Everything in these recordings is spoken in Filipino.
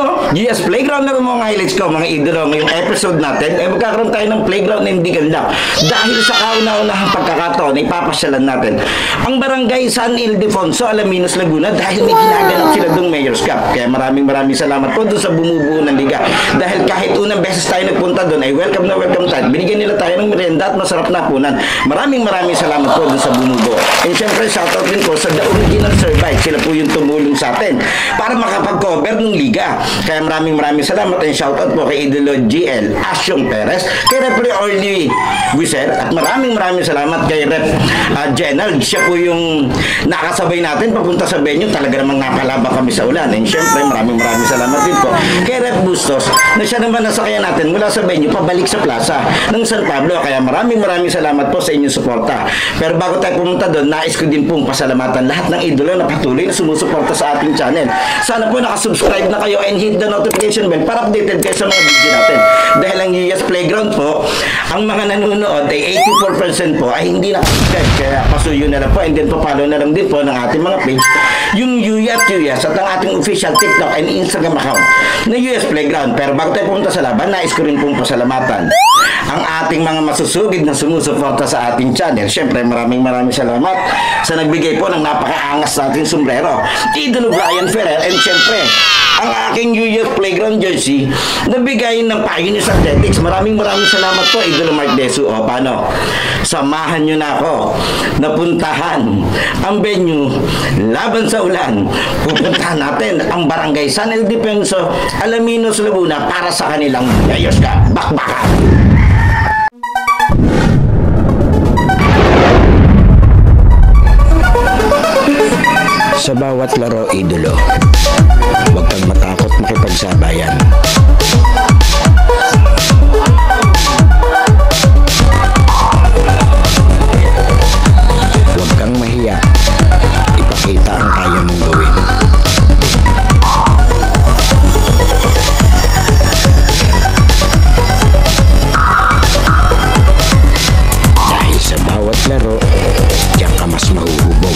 no? Yes, playground na rin mga highlights ko, mga idolo. Ngayong episode natin, magkakaroon tayo ng playground na hindi ganda. Dahil sa kauna-unahang pagkakataon, ipapasyalan natin ang barangay San Ildefonso, Alaminos, Laguna, dahil may ginaganap sila doong Mayor's Cup. Kaya maraming salamat po doon sa bumubuo ng liga. Dahil kahit unang beses tayo nagpunta doon, ay welcome na welcome tayo. Binigyan nila tayo ng merienda at masarap na punan. Maraming salamat po doon sa bumubuo. And syempre, shoutout din po sa The Original Survive. Sila po yung tumulong sa atin para makapag-cover ng liga. Kaya maraming salamat and shoutout po kay Idolo GL Asyong Perez, kay Referee Orly Guiser, at maraming salamat kay Rep General. Siya po yung nakasabay natin papunta sa venue. Talaga namang napalaba kami sa ulan. And syempre, maraming salamat din po kay Rep Bustos na siya naman nasakyan natin mula sa venue pabalik sa plaza ng San Pablo. Kaya maraming salamat po sa inyong suporta. Pero bago tayo pumunta doon, nais ko din pong pasalamatan lahat ng idolo na patuloy na sumusuporta sa ating channel. Sana po nakasubscribe na kayo and hit the notification bell para updated kayo sa mga video natin. Dahil ang UYAS Playground po, ang mga nanonood ay 84% po ay hindi nakasubscribe. Kaya pasuyo na lang po and then follow na lang din po ng ating mga page, yung UYAS at ang ating official TikTok and Instagram account na UYAS Playground. Pero bago tayo pumunta sa laban, nais ko rin pong pasalamatan ang ating mga masusugid na sumusuporta sa ating channel. Siyempre, maraming salamat sa nagbigay po ng napakaangas nating sombrero, Idolo Brian Ferrer, and siyempre, ang aking UYAS Playground jersey na bigay ng Pioneers Athletics. Maraming salamat po, Idolo Mark Desu. O, paano? Samahan nyo na ako na puntahan ang venue laban sa ulan. Pupuntahan natin ang barangay San Ildefonso, Alaminos, Laguna para sa kanilang Mayor's Cup. Bakbakan! Sa bawat laro, idolo, huwag kang matakot makipagsabayan. Huwag kang mahiya. Ipakita ang kaya mong gawin. Dahil sa bawat laro, diyan ka mas mahuhubog.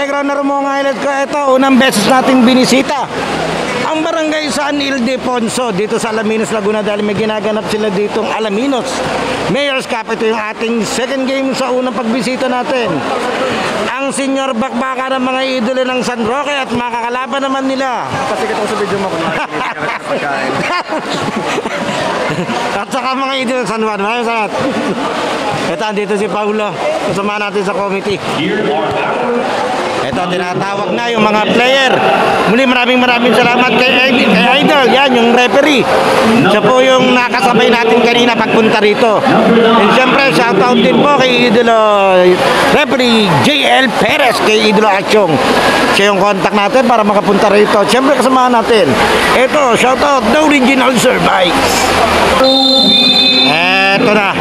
playground na mga highlights ko. Ito, unang beses nating binisita ang barangay San Ildefonso dito sa Alaminos, Laguna dahil may ginaganap sila ditong Alaminos Mayor's Cup. Ito yung ating second game sa unang pagbisita natin. Ang senior bakbaka ng mga idolo ng San Roque at makakalaban naman nila. Pasikat ako sa video mo kung pagkain. At saka mga idolo ng San Juan. Maraming salamat. Ito, andito si Paulo. Kasama natin sa committee. Ito, tinatawag na yung mga player. Muli maraming salamat kay Idol. Yan, yung referee. Siya po yung nakasabay natin kanina pagpunta rito. And syempre, shoutout din po kay Idolo referee JL Perez, kay Idolo Asyong. Siya yung contact natin para makapunta rito. Syempre, kasama natin. Ito, shoutout The Original Service. Ito na.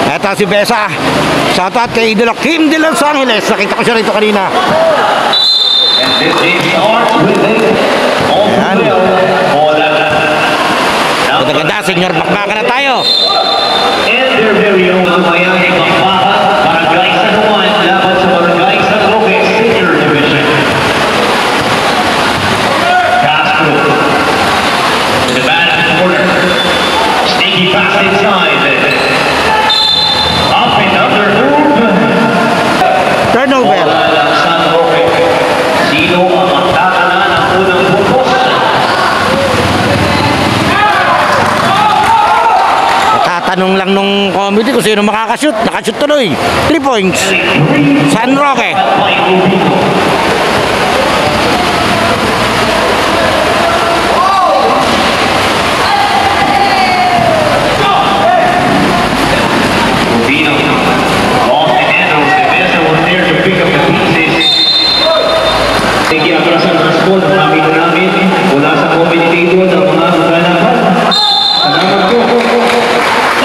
Ito si Besa. Shoutout kay Idolo Kim de Los Angeles. Nakita ko siya rito kanina. Ganda-ganda, senior bakbaka na tayo. And their very own Miami Bakbaka, Barangay San Juan, laban sa Barangay San Roque Senior Division. Castro to the back corner. Sneaky pass inside. Up and under move. Turnover. San Roque. Sino ang magtatala ng unang bukos? Tatanong lang nung committee kung sino makakashoot. Nakashoot tuloy. 3 points. San Roque.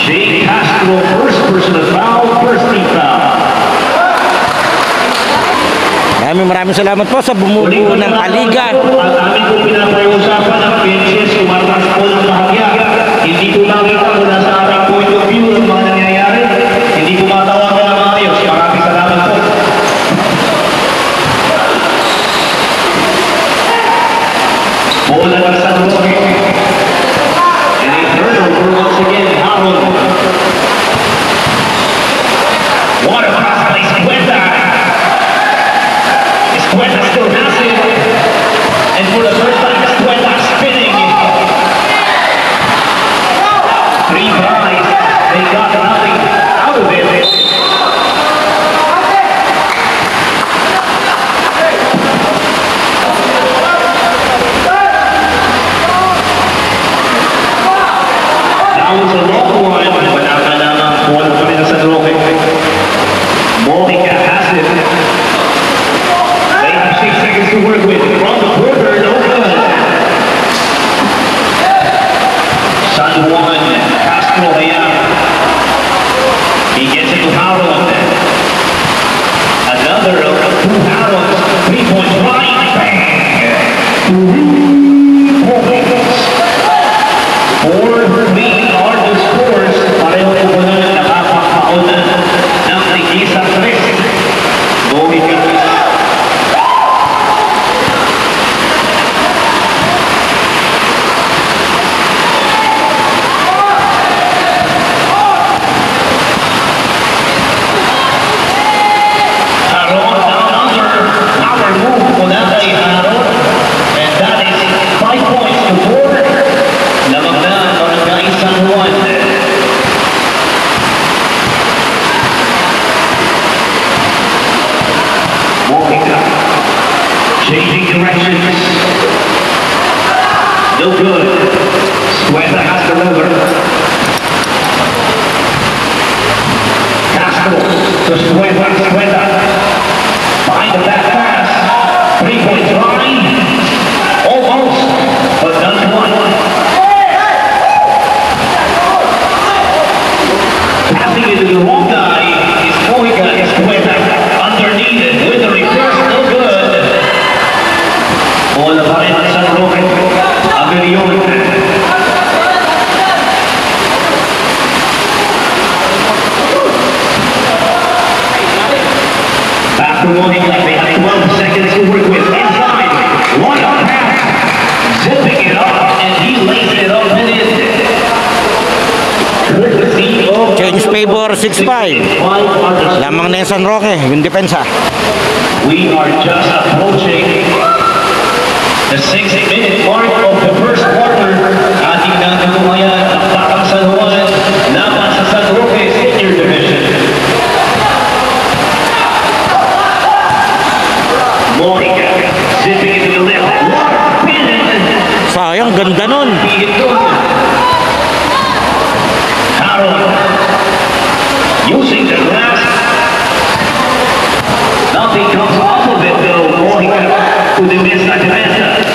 Jay Castro, first personal foul, first team foul. Maraming salamat po sa bumubuo ng Aliga. At amin po pinapag-uusapan ng benches, tumatas po ng bahagya. Hindi po nakita mula sa aming point of view ng mga nangyayari. Hindi po matawagan ng maayos. Maraming salamat po. Bola ng San Roque. And a turnover once again, Harold. What a pass by Escueta. Escueta still has it. And for the first time, Escueta spinning. 3 tries. They got nothing out of it. That was a long one, but after that, one for the San Roque. Mojica has it. 86 seconds to work with. From the quarter, no good. San Juan, Castro Hayam. He gets it to Harold. Another of 2 Harolds. 3-point line. Bang! 2 points. 4-3 are the scores. Pareho po ba na nakapakauna ng tig-isa 3. Mojica. Harold down under. Power move po natin Harold. And that is 5 points to 4. Lamang na ang Barangay San Juan. Mojica. Changing directions. No good. Escueta has the number. Castro to Escueta. Behind the back pass. 3-point line. Almost, but none one. Passing it to the wrong guy is Mojica. Escueta underneath it with the reverse. No good. Bola pa rin ang San Roque. Agarion. Back to Mojica. They have 12 seconds. directions to work with. Inside, one up pass, zipping it up, and he lays it up and in. Courtesy of Change favor 6-5. Lamang na yung San Roque, yung depensa. We are just approaching the 6-minute mark of the first quarter. Ating natutumayan ang Batang San Juan laban sa San Roque Senior Division. Monica zipping into the left. Sayang, ganda nun. Harold using the glass. Nothing comes off of it though. Monica to the inside defense.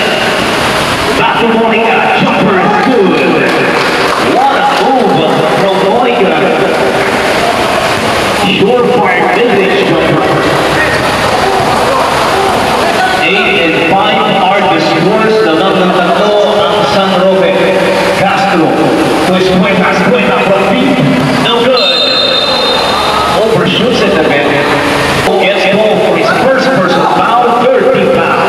Back to Monica. Jumper is good. What a move from Monica. Surefire vintage jumper. 8 and 5 are the scores. Dalawang ng tatlo ang San Roque. Castro. Push point, pass point up from deep. No good. Overshoots it a bit. Gets goal for his first personal foul, 30 foul.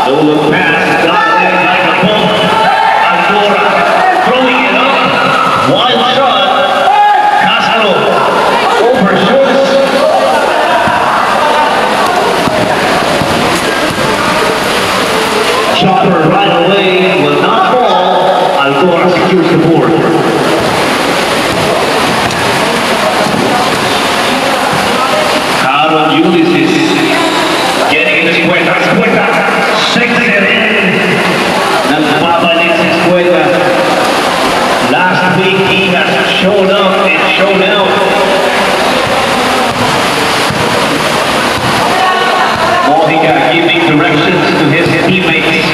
No look pass, got it like a bump. Andorra throwing it up. Wild shot. Castro overshoots. Chopper right away will not fall. Alcora secures the board. Aaron Ulysses getting in the Escueta. Escueta sinks it in. Nagbabalik si Escueta. Last week he has shown up and shown out. Mojica giving directions to his teammates.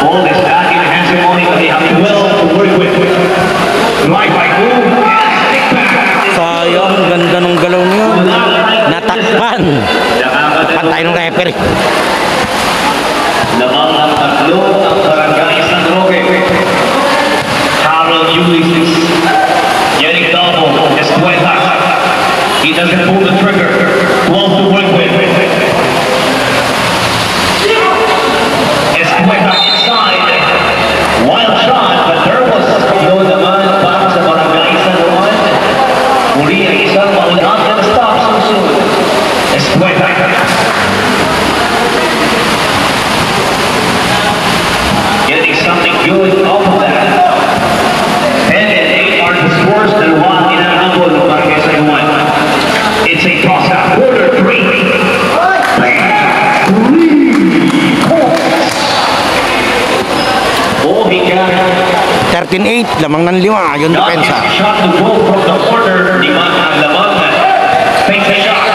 Ball is back in the hands of Mojica. They have 12 to work with. Right by move and stick back. Sayang, ganda nung galaw niyo. Natakpan. Pantay nung referee. Lamang ang tatlo ang Barangay San Roque. Harold Ulysses getting double. Escueta. He doesn't pull the trigger. 12 to work with. Escueta inside. Wild shot, but there was no naman para sa Barangay San Juan. Muli ang isang not gonna stop so soon. Escueta. Getting something good off of that. 10 and 8 are the scores. Dalawa inahabol ng Barangay San Juan. It's a toss-up. Quarter 3. Mojica 13-8, lamang ng 5, yung got his depensa. shot to go from the corner. Liman ang lamang. Takes a shot.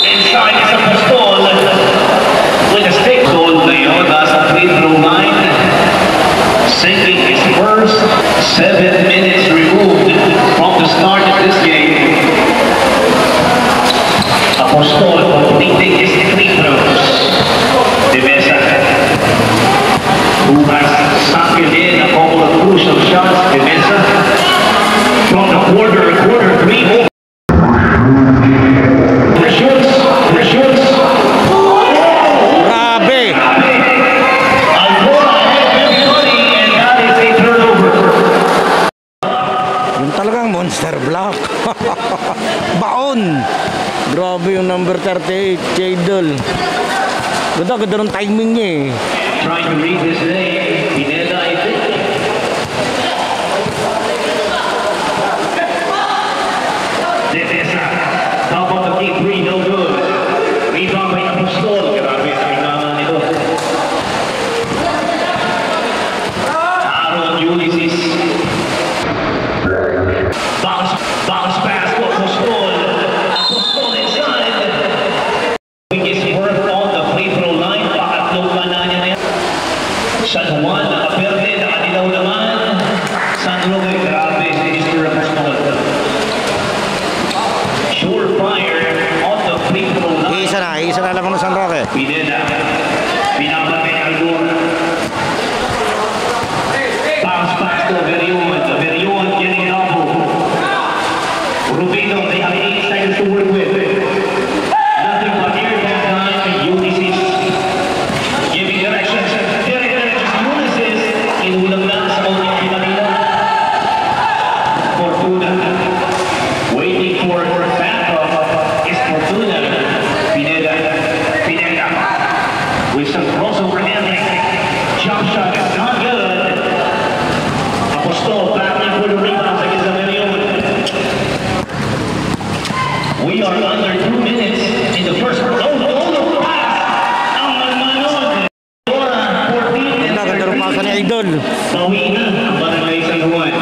Inside is a Pistol with a stick. Goal ngayon nasa free throw line. Sinking his first 7 minutes removed from the start of this game. Apostol completing his free throws. Devesa, who has sunk it in a couple of crucial shots. Devesa from the quarter 3. Shoots. Grabe. Alcora ahead of everybody, and that is a turnover. Yung talagang monster block. Baon. Grabe yung number 38, Jadol. Ganda ng timing niya eh. Trying to read his name. Pineda, I think. Devesa. Top of the key, 3, no good. Rebound by Apostol. Grabe ang kailangan nito. Aaron Ulysses. Bounce pass to Apostol. Apostol inside. Is worth on the free throw line. Pakatlong na niya na yan. San Juan, nakaperde, nakadilaw naman. San Roque, grabe si Mr. Apostol. Surefire on the free throw line. Isa na lamang ng San Roque. Pineda. Pinabalik ang Alcora. ball. Bawi na ang Barangay San Juan.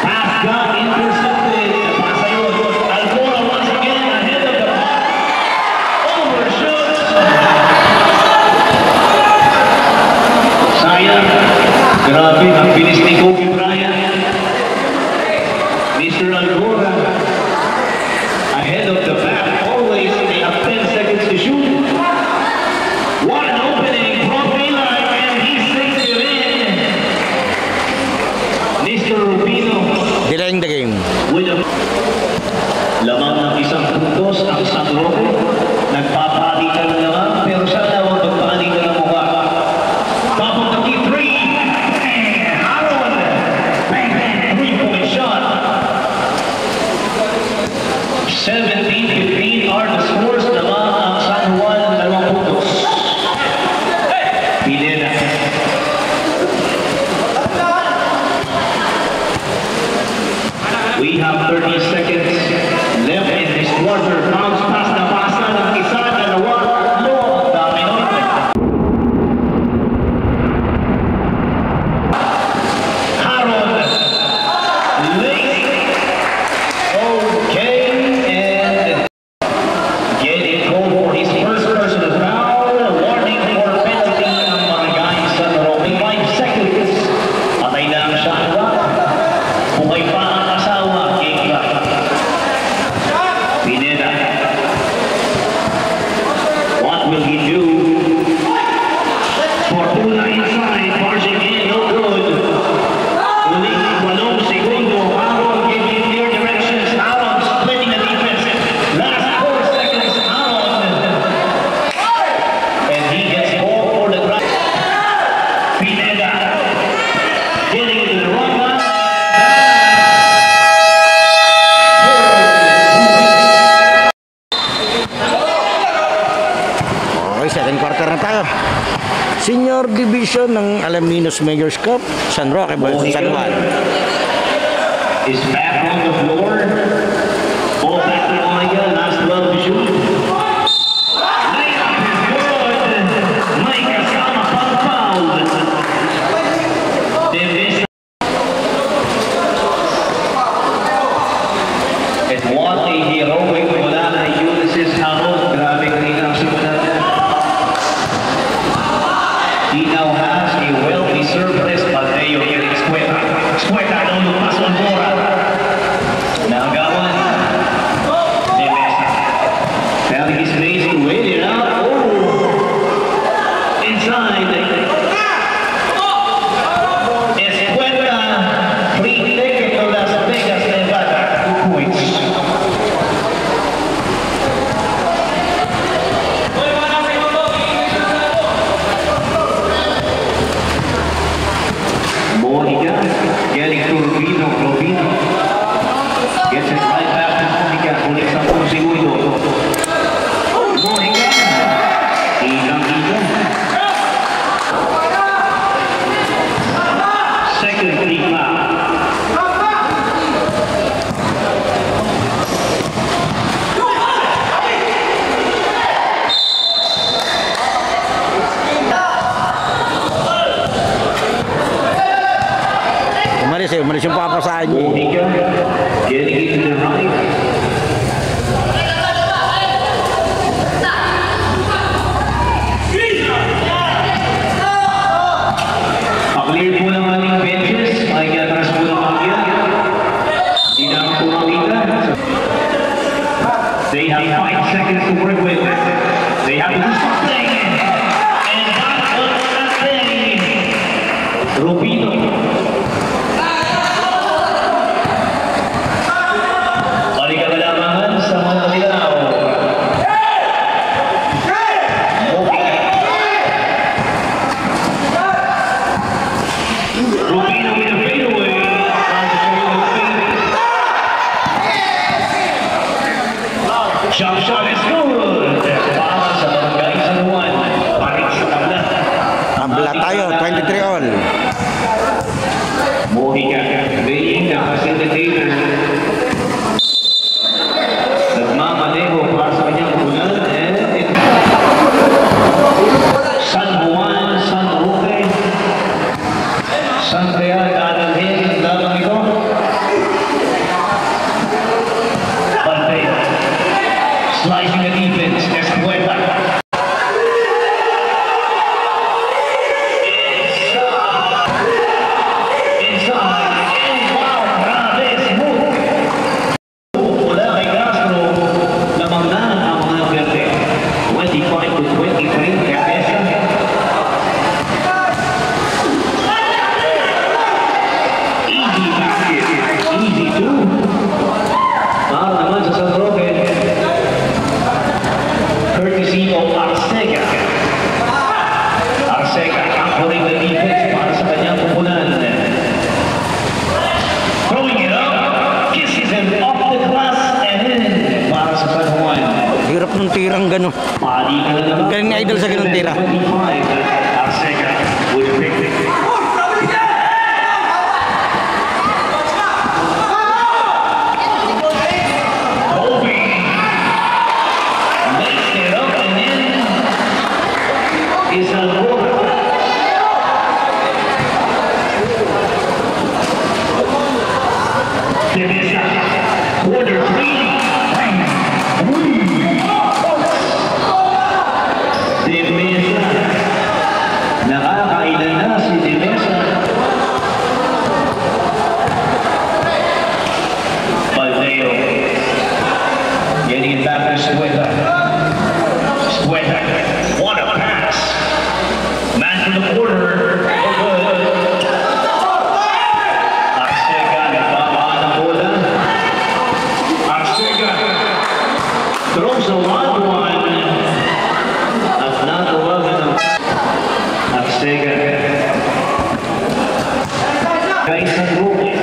Pass got intercepted. Pasa yun. Alcora once again ahead of the overshoot. Sayang. Grabe, ang bilis ni Kobe Bryant. Mr. Alcora ahead of the back. Always they have 10 seconds to shoot. What an opening from Eli, and he sinks it in. Mr. Rubino Delaying the game. with a lamang ng isang puntos ang San Roque. Nagpapalitan na naman, pero sana huwag magpalitan ng mukha. Top of the key three. And Harold. Bang, bang, three-point shot. 17-15 are the scores naman ang San Juan, 2 puntos. Pineda. We have 30 seconds left in this quarter. Bounce pass na pasa ng isa, dalawa, tatlo. Dami nun. Harold. Late. Okay. And getting called for his first personal foul. Warning for penalty ang mga guys sa Roque. 5 seconds. Patay na ang shot clock. Bukay pa ang asawa. Game clock. Pineda. What will he do? Fortuna inside. Barging in. No good. Uling 8 segundo. Aaron giving clear directions. Aaron splitting the defense. Last 4 seconds. Aaron. And he gets called for the drive. Pineda. Getting into the wrong line. Okay, second quarter na tayo. Senior Division ng Alaminos Mayor's Cup, San Roque versus San Juan. Is back on the floor. Ball back to Monica. Last 12 to shoot. Layup is good. Mike Asama fouled. They missed. It was a heroic wala na Ulysses Harold. Grabe kanina ang simulan. He now has a well-deserved rest, but they are getting Escueta. Escueta, don't look pass on Bora. Now Gawan. They missed it. Found his face and waited out. Oh! Inside. Escueta. Free ticket to Las Vegas, Nevada. 2 points. Monica getting to Rubino. Rubino gets it right back to Monica. Ulit 10 segundo. Monica. Ikang-ikang. Second free foul. Umalis yung papasahan niya. Monica getting it to the right. Pa-clear po ng ating benches. Makikiatras po ng pagyan. Hindi na po makita. They have 5 seconds to work with. They have to do something. And that's what nothing. Rubino. Mali ka malamangan sa mga kanilaw. Rubino with a fadeaway. Jump shot is good. Para sa Barangay San Juan. Panik sa tabla. Tabla tayo, 23 all. Monica being the facilitator. Nagmamaneho para sa kanyang ulan. And San Juan Stabilizing the defense. Escueta. Inside. And wow, grabe, smooth. Wala kay Castro. Lamang na ang mga verde. 25 to 23. Cabeza. Easy basket. Easy two. Para naman sa San Roque. Courtesy of Arcega. Arcega anchoring the defense para sa kanyang pupunan. Throwing it up. Kisses him off the glass and in para sa San Juan. Hirap ng tirang gano'n. Pali ka na naman. Galing ni Idol sa ganung tira. 25. Arcega with a pick. Nakakailan na si Demesa. Baldeo getting it back to Escueta. Escueta, what a pass. Man from the corner. Arcega, nagbabaan ang bola. Arcega throws a wild one. At natawagan ng Arcega. Guys, ang Roque.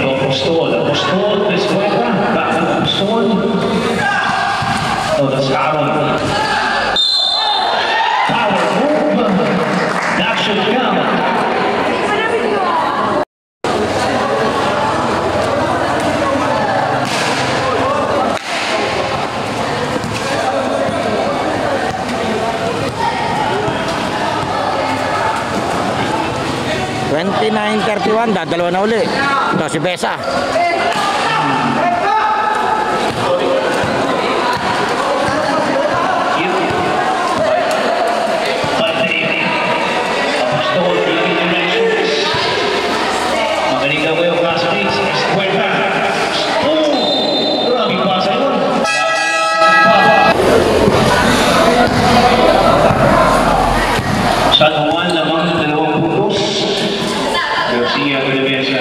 Apostol, Escueta, back to Apostol. Oh, that's Aaron. Power move. That should count. $29.31, dadalawa na uli. Ito si Besa. San Juan lamang ng 2 puntos. Garcia Villavesa.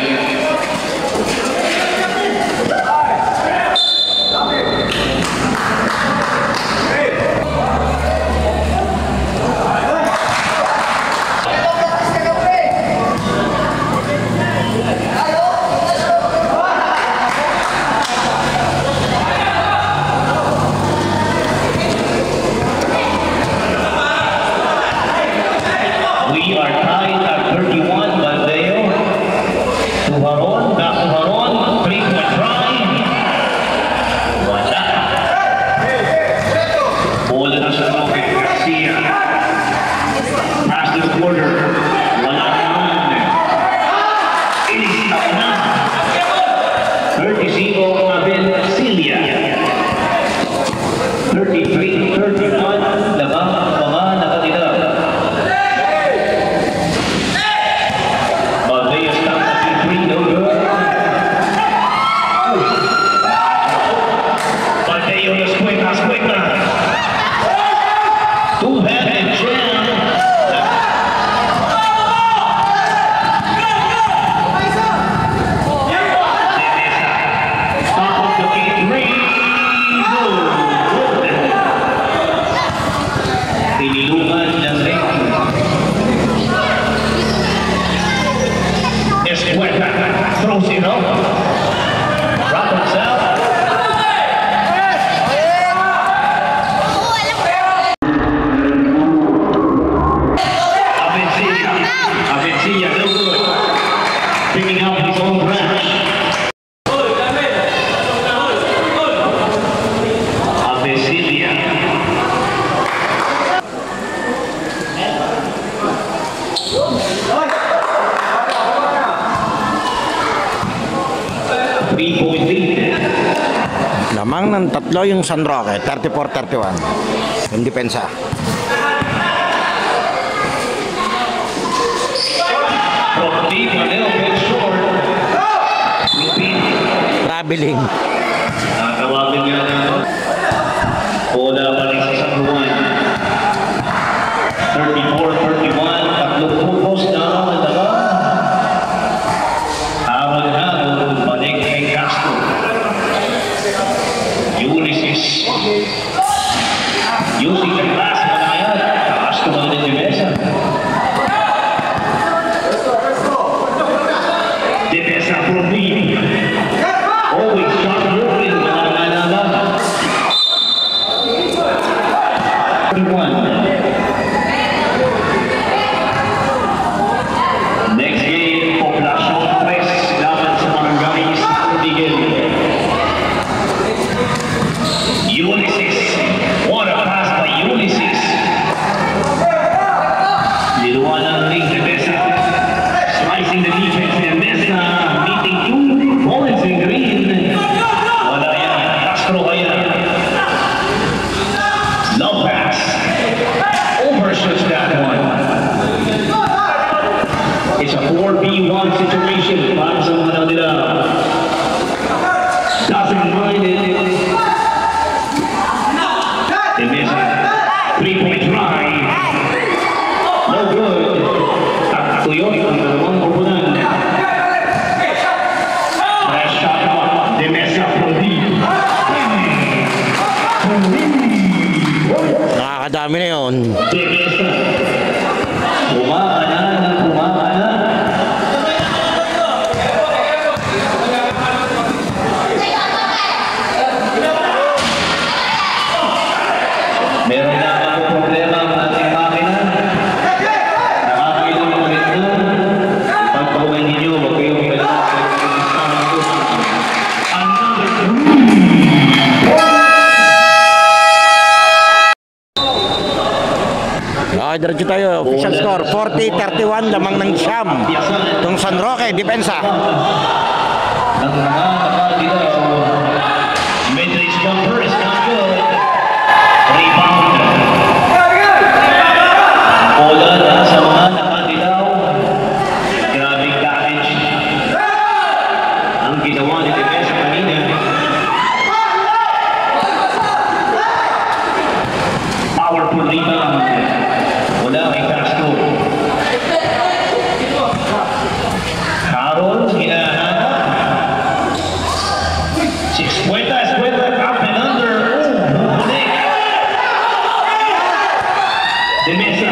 lamang ng tatlo yung San Roque, 34-31. Yung depensa. From deep, a little bit short. Traveling. Nakakawagin niya na. Bola pa rin sa San Juan. 34-31. Tatlong pupos na ang dalawa. Habang balik kay Castro. Ulysses. Using the glass na yan. Castro na din yung mesa. Defensa from deep. Always shot moving. Mananala. 31. Next game, Poblacion 3 laban sa Barangay San Miguel. Ulysses. What a pass by Ulysses. Liluan ang ring de Mesa. Slicing the defense de Mesa. Meeting two opponents in green. Wala yan. Castro kaya. Low pass. Overshoots that one. It's a 4v1 situation. Para sa mga nila. Doesn't mind it. De Mesa. 3-point try. No good. At tuyo ang dalawang kupunan. Last shot out. De Mesa from deep. Nakakadami na yun. De Mesa. Umaka na. Meron na ako problema ang ating makina. Nakakailang ulit na. Pagpauwi ninyo, wag kayong kailangan. Okay, diretso tayo. Official score, 40-31, lamang ng Siyam. Itong San Roque, depensa. Ang mga nakadilaw. Mid-range jumper is not good. Rebound. Bola na sa mga nakadilaw. Grabing damage. Ang ginawa ni Defensa kanina. Powerful rebound. Wala kay Castro. Carol, hinahanap. 6 puertas, up and under. Balik. De Mesa.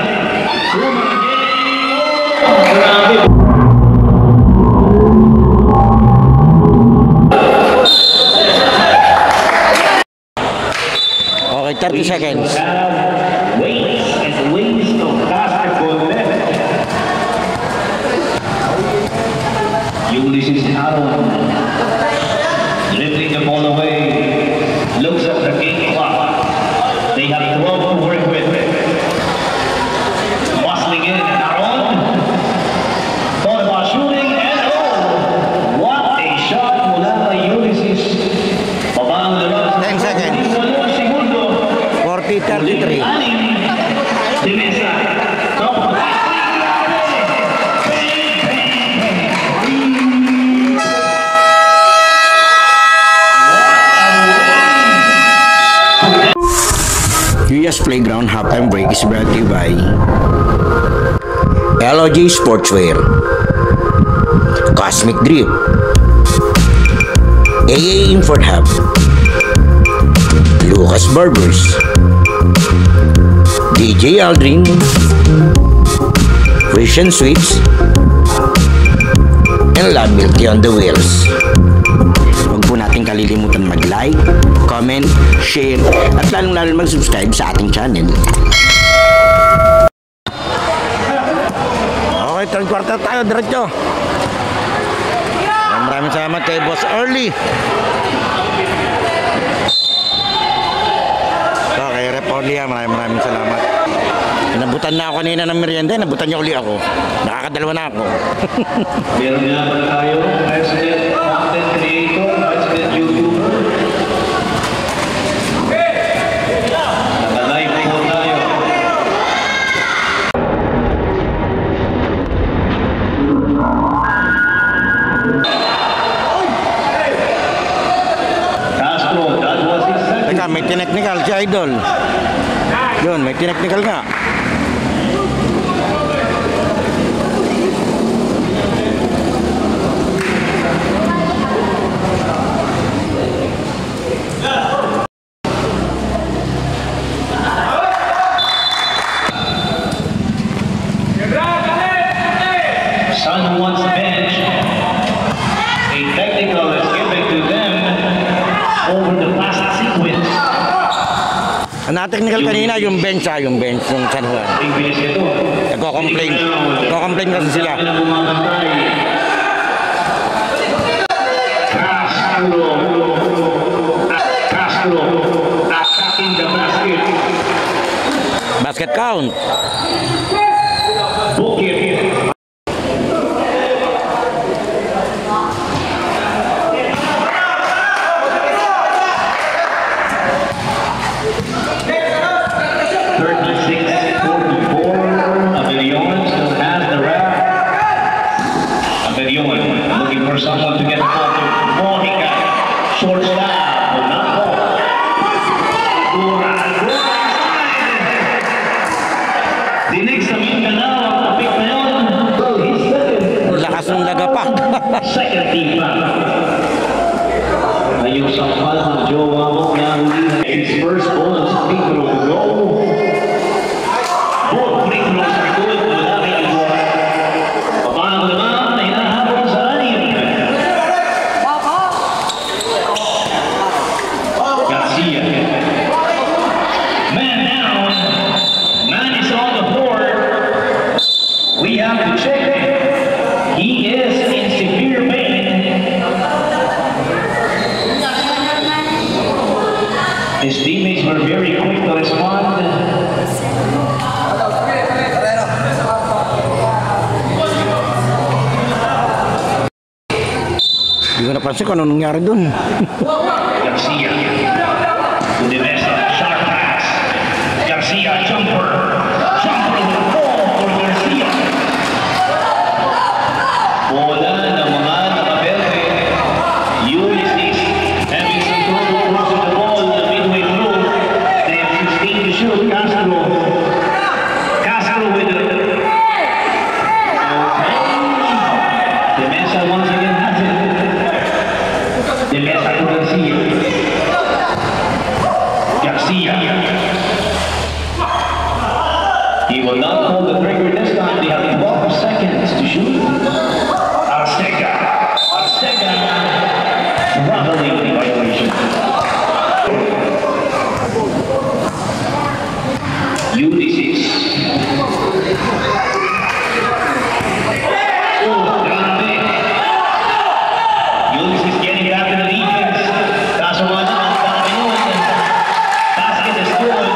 Grabe. Okay, 30 seconds. Ways and ways of basketball left. Ulysses Aaron lifting the ball away. Looks at the game clock. They have 12 to work with. Bustling in, Aaron. Thought about shooting and what a shot mula kay Ulysses. Babang labas. 10 seconds. 40-33. De Mesa. Top of the UAS Playground halftime break is brought to you by LOG Sportswear, Cosmic Drip, AA Import Hub, Lucas Barbers, DJ Aldrin, Christian Sweets, and Love Milky on the Wheels. Huwag po natin kalilimutan mag-like, comment, share, at lalong-lalo mag-subscribe sa ating channel. Okay, third quarter tayo, diretso. Maraming salamat kay Boss Early. So, kay Rep Orlia, maraming salamat. Nabutan na ako kanina ng merienda, nabutan niya uli ako. Nakakadalawa na ako. Meron nga ba tayo, resident content creator, resident YouTuber? may tineknikal si Idol. Yun, may tineknikal nga. Sun wants bench. A technical is given to them over the past sequence. Ang na-technical kanina, yung bench yung San Juan. Big bilis ito. Nagko-complain. Nagko-complain kasi sila. Sabi na bumabantay. Castro attacking the basket. Basket count. Bukit. Looking for someone to get the ball to Monica. Short stop, but not ball. Dinig sa Mindanao ang tapik na yun. Lakas ng lagapak. Second team pa. Ayun sa pal ng jowa mo na his first ball sa free throw to go. Both free throws are good. Wala kayong bola. Paano naman na hinahabol sa anim? Garcia. Man down. Man is on the floor. We have to check. He is in severe pain. His teammates were very quick to respond. Hindi ko napansin kung ano nangyari dun. Garcia to the mesa, sharp pass. Garcia jumper with the ball for Garcia. Bola ng mga nakabelde. Ulysses having some trouble crossing the ball midway through. They have 16 to shoot. Castro with the the mesa once again has it. The mesa to Garcia. He will not pull the trigger this time. They have 12 seconds to shoot. Arcega traveling the violation. Ulysses. Grande. Ulysses getting back to the defense. Kaso nga naman, dami nun. Basket is good.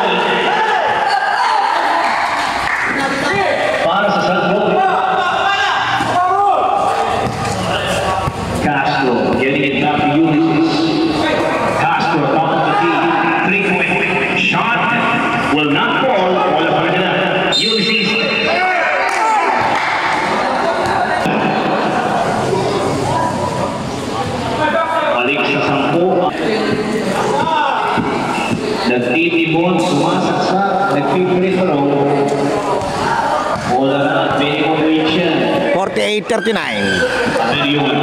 Para sa San Roque. Castro getting it back to Ulysses. Castro top of the key. 3-point shot will not fall. Wala pa rin na. Ulysses. Balik sa 10. Nagtitibon, sumasaksak, nagpipili throw. Wala na, minimum wage yan. 48-39. Abelion.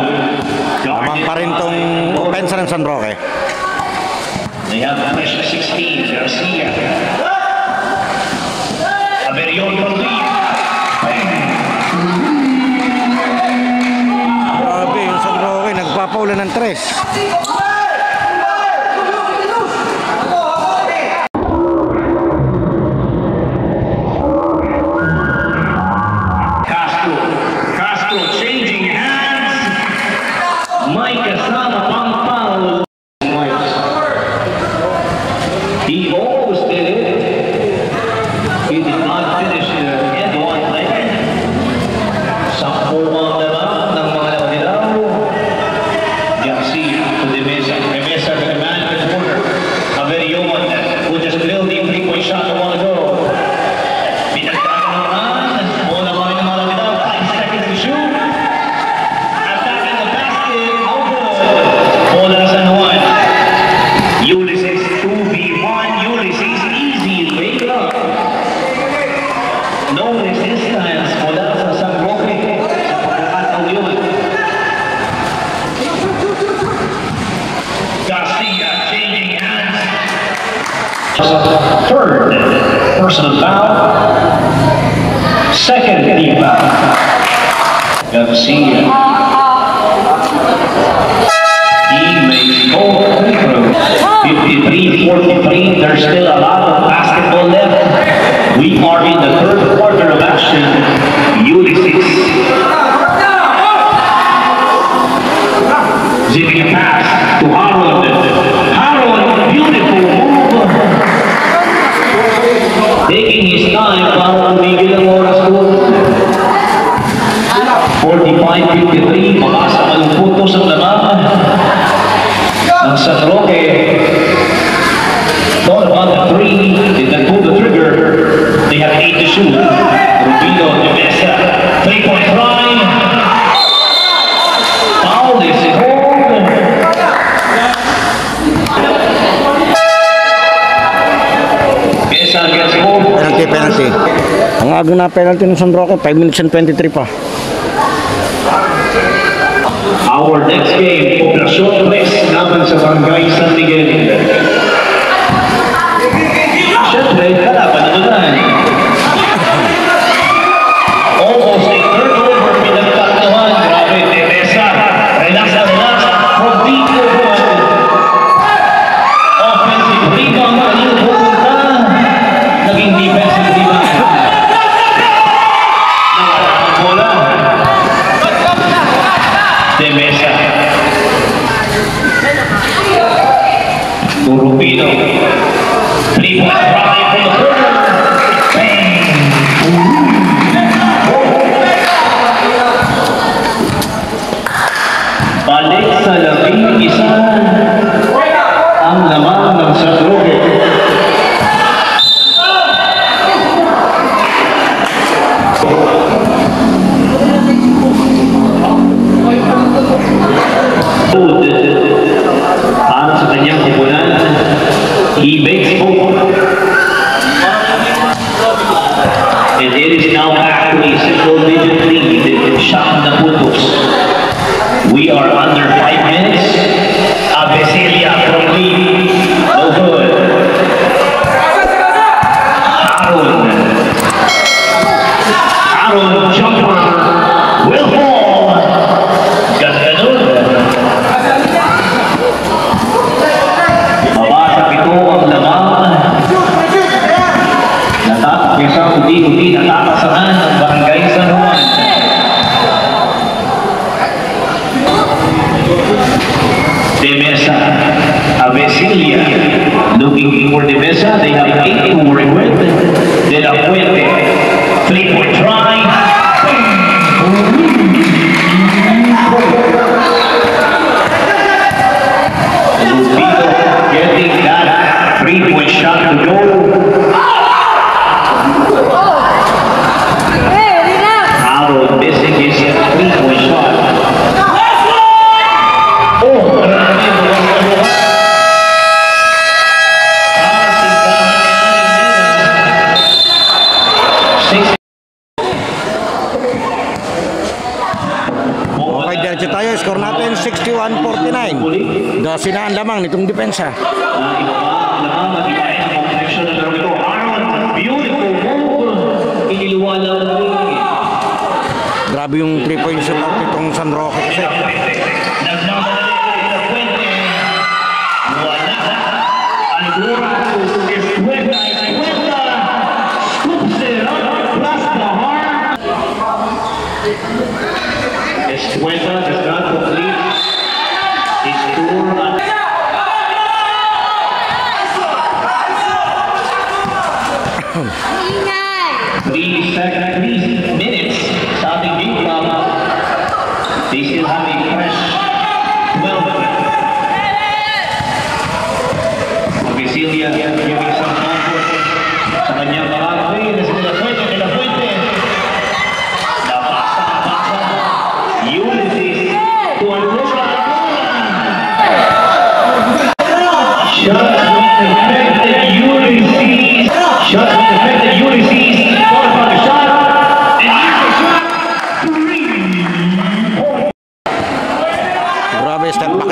Tamang pa rin tong opensa ng San Roque. They have pressure 16, Garcia. Abelion from lead. Grabe, yung San Roque, nagpapaulan ng 3. Castro changing hands. Mike Casama pang foul. He almost did it. He did not finish the end one play. Sampo ang naman ng mga nakadilaw. Garcia to the mesa. The mesa to the man in the corner. Averion who just drilled the 3-point shot a while ago. Pinagdagan naman. Bola pa rin ng mga nakadilaw. 5 seconds to shoot. Attacking the basket. No good. Bola San Juan. Ulysses 2v1. Third personal foul. Second team foul. Got to see he makes both free throws. 53-43. There's still a lot of basketball left. We are in the third quarter of action. Ulysses. Zipping a pass to Harold. Harold, beautiful move. Taking his time para umigil ang oras ko. 45-53. Mabasa malungputos ang laman ng San Roque. Thought about the three. Did not pull the trigger. They have 8 to shoot. Rubino, de Mesa. 3-point try. Foul is home. Mesa gets home. Penalty. Ang aga na penalty ng San Roque, 5 minutes and 23 pa. Our next game, Poblacion West, laban sa Barangay San Miguel. Siyempre, kalaban na naman. Almost a turnover, pinagtaktuhan. Grabe, de Mesa. Relax na relax. From deep to one. Offensive rebound, kanina pupunta. Naging defensive rebound. Nawala ang bola. De Mesa. Rubino. 3-point try from the corner. Bang! Balik sa labing isa ang laman ng San Roque. Para sa kanyang kupunan, he makes both. And it is now back to a single-digit lead. Siyam na puntos. We are under 5 minutes. Abesilia from lead. No good. Aaron jumper will fall. Ganun. Mabasa ito ang laman. Isang hindi natatasahan ng Barangay San Juan. De Mesa, Avesilia, looking for De Mesa. They have 8 to work with. De La Fuente, 3-point try. Lupito getting that 3-point shot to go. Missing his 3-point shot. Oh, Okay, diretso tayo. Score natin 61-49. 12 na ang lamang nitong depensa. Grabe yung 3-point shot out nitong San Roque kasi. Escueta does not complete his tour. 3 minutes sa ating game clock. They still have a fresh 12. Avesilia giving some comfort sa kanyang karakter na si De La Fuente. De La Fuente. Nabasa. Ulysses to Angola. Shot with defected Ulysses. Shot with defected Ulysses. Followed by the shot. And here's the shot. 3 points. Grabe, step back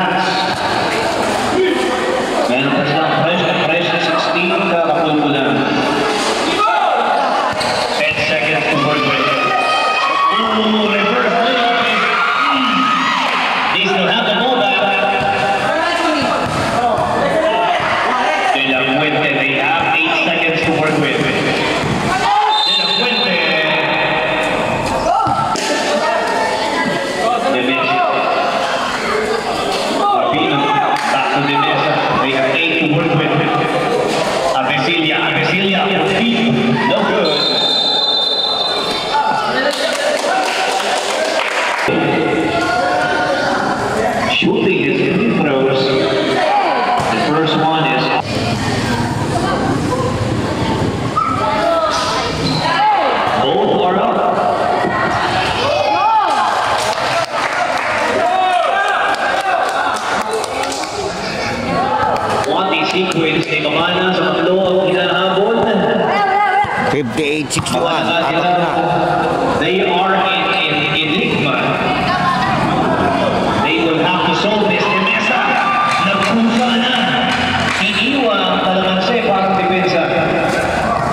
pass. Meron pa silang pressure 16, kakapun ko lang. 10 seconds to work with. Ooh, reverse layup. They still have the ball back. De La Fuente, they have 8 seconds to work with. De La Fuente. De Mesa. Rapino, back to De Mesa. They have 8 to work with. Avesilia, deep, no good. Shooting his free throws. The first one is both are up. One day sequence, they kamana sa tatlo ang hinahabol. 58-61. They are in enigma. They will have to solve this. De Mesa, nagpusa na. Iniwa ang kalamansi para depensa.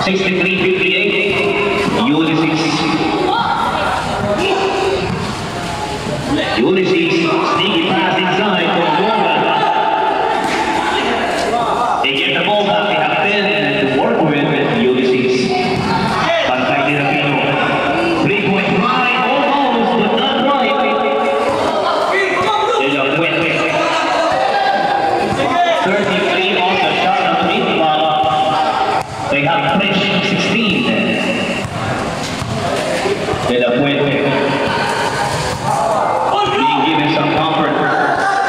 63-58. Ulysses, sneaky pass inside for Jordan. They get the ball back. They have 10 to work with Ulysses. Pantay ni Rapino. 3-point try, almost, but not right. De La Fuente. 33 on the shot on the mid block. They have pressure 16. De La Fuente. Being given some comfort.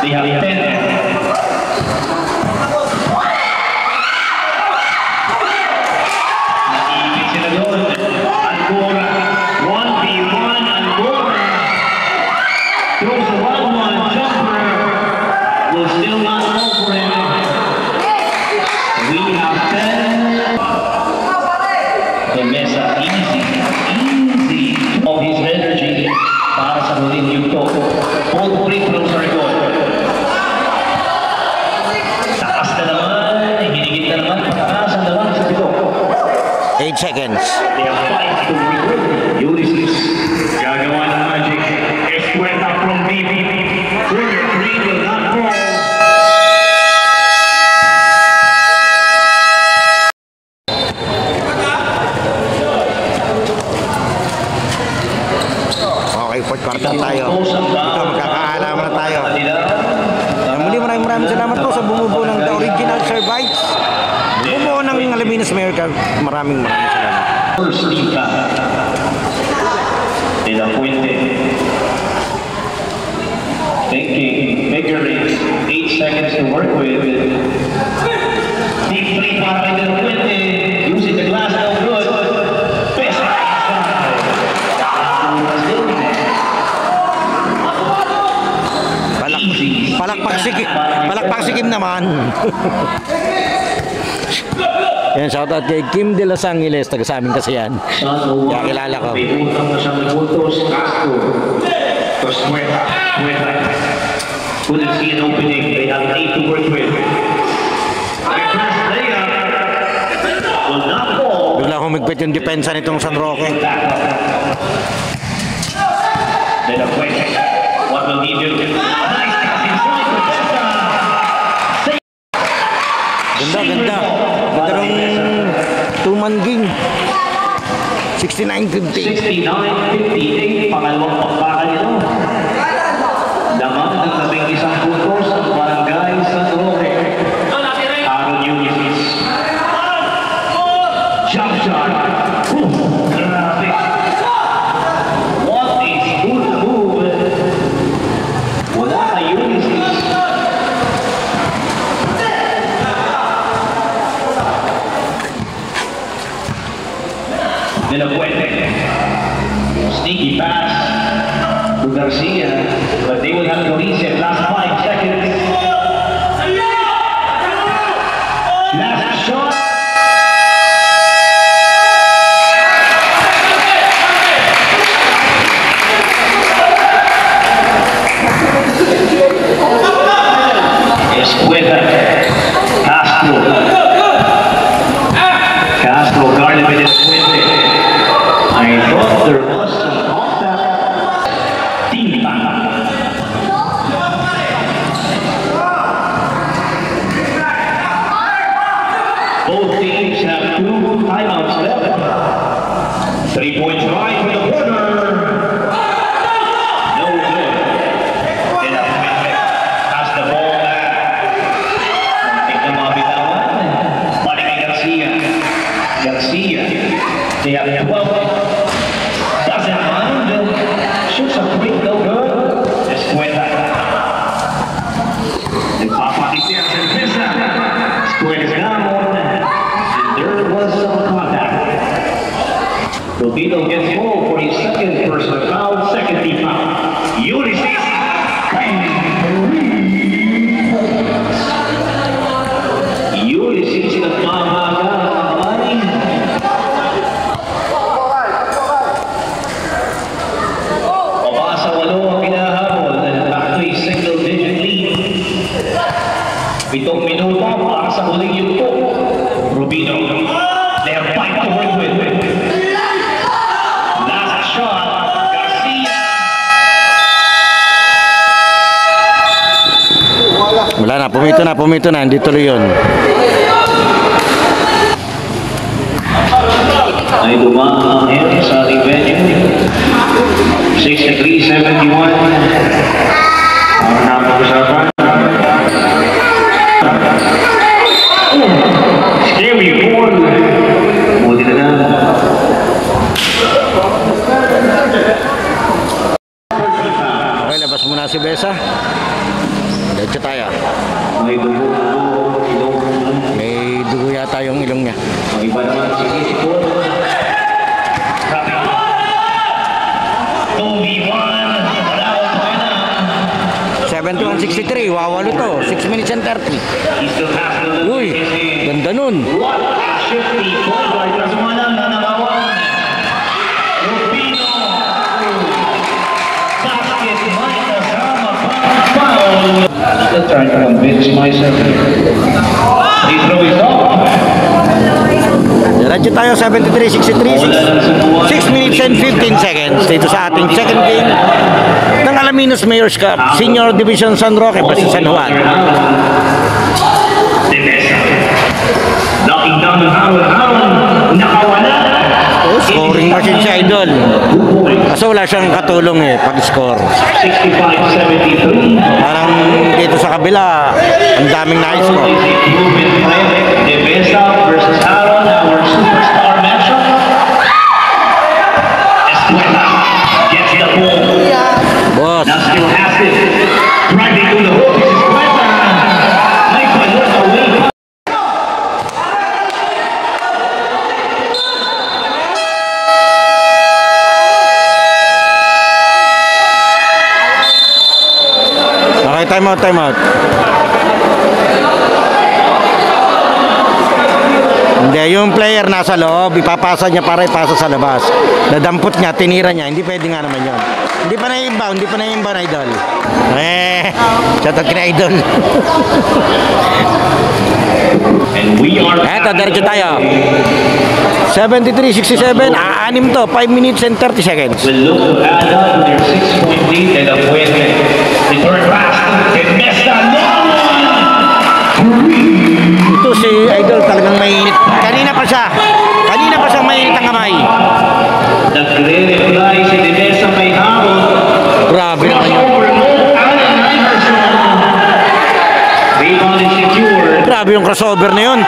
They have 10. Naibig sila doon. Angora. 1v1 Angora. Throws a 1-1 jumper. Will still not go for him. We have 10. De Mesa, easy of his energy para sa huling yugto. Both free throws are good. Takas na naman, hinigit na naman, patakas ang naman sa pito. 8 seconds. They have 5 to regroup. Ulysses, gagawa ng magic. Escueta from BB. Corner 3 will not fall. Okay, fourth quarter tayo. Ito, magkakaalaman na tayo. Muli maraming salamat po sa bumubuo ng The Original Servites. Bumubuo ng Alaminos America. Maraming salamat. First lead back. De La Fuente. Thinking, figuring, 8 seconds to work with. Deep three para kay De La Fuente. Using the glass, no good. Best Palakpak sikim naman. Yan, shoutout kay Kim de Los Angeles, taga sa amin kasi yan. Kaya kilala ko. May utang na siyang nagpuntos, Castro. Tapos Muerta. Couldn't see an opening. They have 8 to work with. Reverse layup. Will not fall. Bigla humigpit yung depensa nitong San Roque. De La Fuente. What will he do? Nice pass inside for Tessa. Ganda. Ganda ng two-man game. 69-58. 69-58. Pangalawang pagbakan nito. Lamang ng 11 puntos ang Barangay San Roque. Aaron Ulysses. Jump shot. Grabe. What a good move. Wala kay Ulysses. De La Fuente. Sneaky pass. Escueta. Castro. Castro guarded with Escuete. I thought there was some contact. Tinta. Both teams have 2 timeouts left. 3-point try for the corner. No good. And has the ball back. Take the mabitawan. Balik kay Garcia. Garcia. They have 12. Doesn't mind. Shoots a quick, no good. Escueta. Nagpapakita sa defensa. Escueta's gamon. There was some contact. Rubino gets ball for his second personal foul, second team foul. Ulysses. Ulysses nagmamaga ang kamay. Pabasa 8 ang kinahabol. Back to a single-digit lead. 7 minuto para sa huling yugto. Rubino. They have 5 to work with. Last shot, Garcia. Wala na, pumito na, hindi tuloy yun. Ay dumaan ang sa ating venue. 63-71. Ang napag-usapan. Scary ball. Buti na lang. Okay, labas muna si Besa. Diretso tayo. May dugo, ilong. May dugo yata yung ilong niya. Ang iba naman si Isipon. 2v1. Wala akong pwena. 71-63, wawalo to. 6 minutes and 30. He still has to Uy, ganda nun. What a shifty point guard. Kasumalang na nakawan. Rubino. Basket may kasama pang foul. Still trying to convince myself. Free throw is off. Diretso tayo, 73-63. 6 minutes and 15 seconds. Dito sa ating second game ng Alaminos Mayor's Cup, Senior Division San Roque versus San Juan. Defensa. Knocking down ng Haron. Nakawala. Oh, scoring machine si Idol. Kaso wala siyang katulong pag-score. 65-73. Parang dito sa kabila, ang daming na-score. Defensa versus Haron, our superstar matchup. Escuela gets the ball. Boss. Now still has it. Driving to the hoop. This is Escuela. Nice one. Look away. Okay, time out. Hindi, yung player nasa loob, ipapasa niya para ipasa sa labas. Nadampot niya, tinira niya, hindi pwede nga naman yun. Hindi pa na-inbound, Idol. Shout out kina Idol. And we are. Eto, diretso tayo. 73-67, aanim to, 5 minutes and 30 seconds. Will look to add up their 6-point lead and avoid return pass. They messed up. Ito si Idol talagang mainit. Kanina pa siyang mainit ang kamay. Nagre-reply si Demesa kay Haron. Grabe naman yun. Allen Iverson. Rebound is secured. Grabe yung crossover na yun.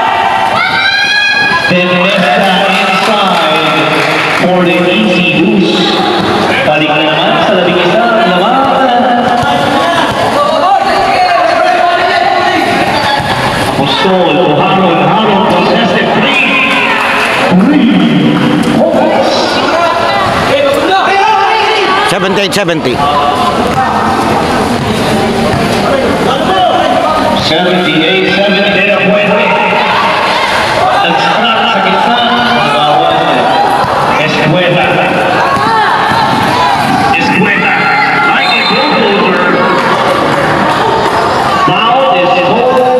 Demesa inside for the easy deuce. Balik na naman sa labing isa. Apostol to Haron. Haron possessed it. 78-70. 78-70 de la Puente. Nag-start sa gitna. Escuela. Like a bulldozer. Foul is called.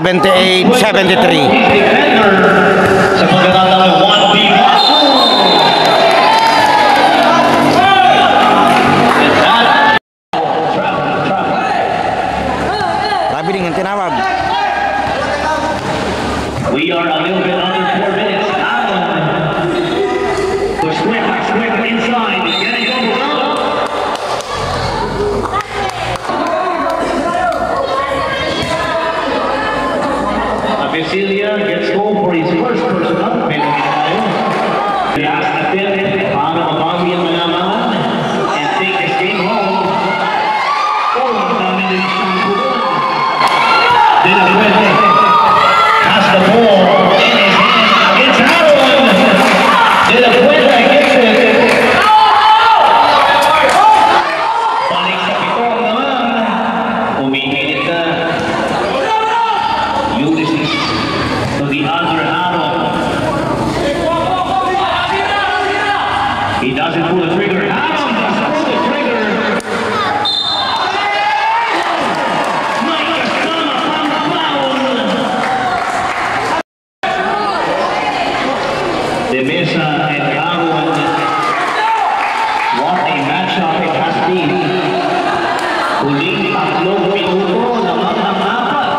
78-73. Sa pagkakataon ng 1B. Sabi ang tinawag. We are a little bit under 4 minutes. Push quick inside. Getting over. Avicilia gets goal for his first personal. He has to fit para mabawi ang malaman and take this game home. Oh, ang dami din siyang goal. De La Fuente has the ball in his hand. It's Aaron. De La Fuente gets it. Balik sa pitong naman. Umihinit na. Ulysses to the other Aaron. He doesn't pull the trigger. Aaron doesn't pull the trigger. Mike Castana from the foul. De Mesa and Aaron. What a matchup it has been. Huling 3 minuto naman ang apat.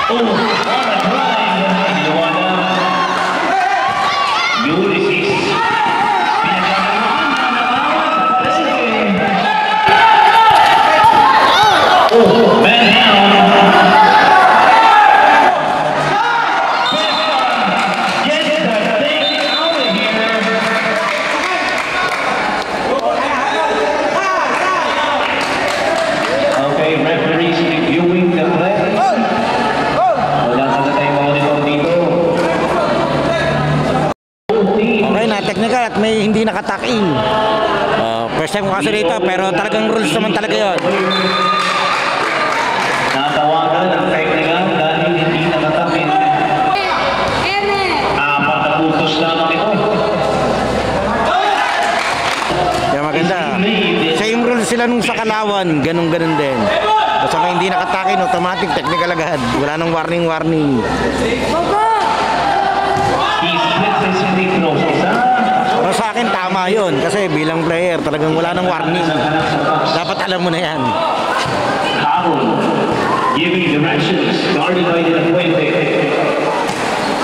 Oh, what a drive! Luana. Ulysses. Oh, man down. Get that thing out of here. Okay, referees reviewing the play. Wala ka na tayong monitor dito. Okay na, technical at may hindi nakatack-in. First time ko kasi rito, pero talagang rules naman talaga yun. Natawagan ang technical dahil hindi nakatakin. 4 na puntos lamang ito. Kaya maganda. Same rules sila nung sa Kalawan, ganun-ganun din. Basta may hindi nakatakin, automatic, technical agad. Wala nang warning. He splits his free throws. Pero sa akin, tama yun. Kasi bilang player, talagang wala nang warning. Dapat alam mo na yan. Harold giving directions, guarded by De La Fuente.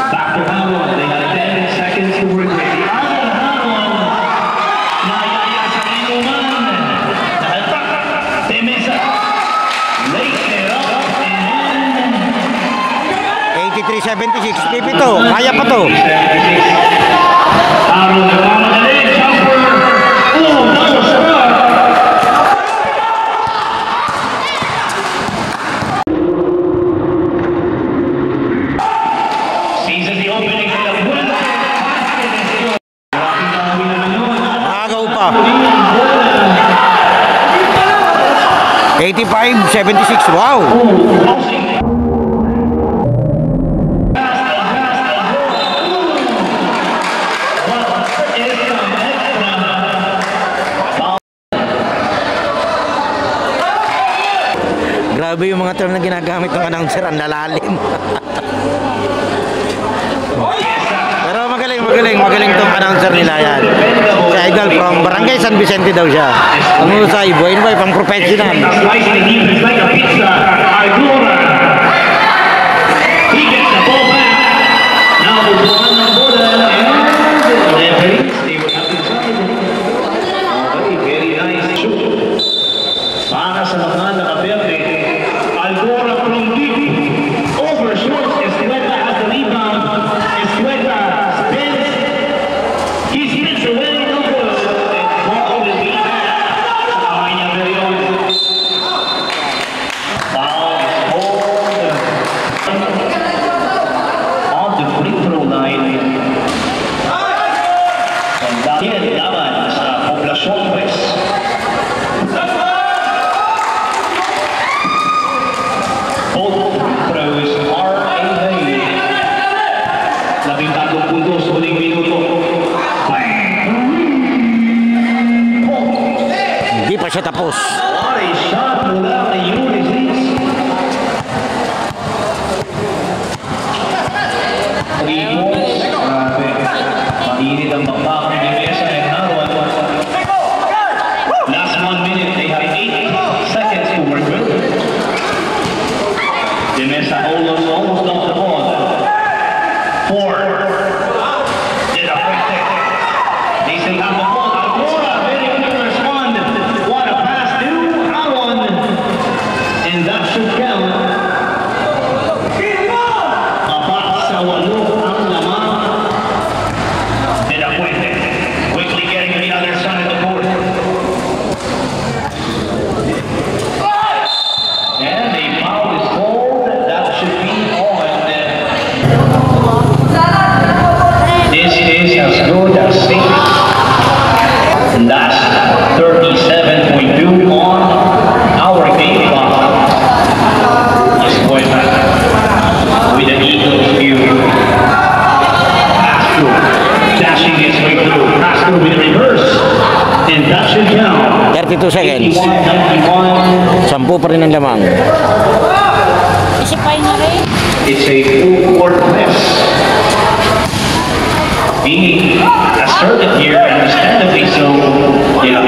Back to Harold. They got 10 seconds to work with. The other Harold. Nayaya sa inuman. Nakalpak. De Mesa. Lays it up and 83-76, Pipito, kaya pa to. Harold nagmamadali. Jumper. Oh, no, sir. Season the opening for the Fuente. Agaw pa. 85-76, wow. Grabe yung mga term na ginagamit ng announcer, ang lalalim. Pero magaling tong announcer nila yan. Si Idol from Barangay San Vicente daw siya. Ang husay, buhay pang professional. Slicing deep, it's like a pizza. Argura. He gets the ball back. Now the ball on the border. And they were up inside. Okay, very nice shoot. Para sa mga nakaperte. Argura from deep. Over shorts. Escueta has the rebound. Escueta spins. He spins away. No good. And ball will be back. Sa kamay niya very own. What a shot mula kay Ulysses. Points. Grabe. Mainit ang bakbakan ni Mesa and Harold. Last 1 minute, they have 8 seconds to work with. De Mesa almost off the ball. 4. De La Fuente. They still have the ball. Alcora, very quick respond. What a pass to Aaron. And that should count. Apat sa 8 ang lamang. De La Fuente. Quickly getting to the other side of the court. And a foul is called. That should be on. This is as good as safe. And that's 37.2 on our game clock. Yes, point back with an Eagles view. Castro dashing his way through. Castro with a reverse. And that should count. 32 seconds. 81-91. 10 pa rin ang lamang. Isipay na rin. It's a full court press. Being asserted here, and understandably so, yeah,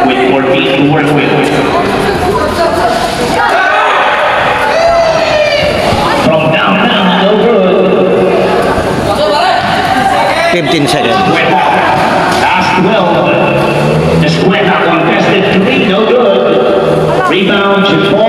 with 4 feet to work with. From downtown, no good. 15 seconds. Last 12. Escuela contested 3, no good. Rebound should fall.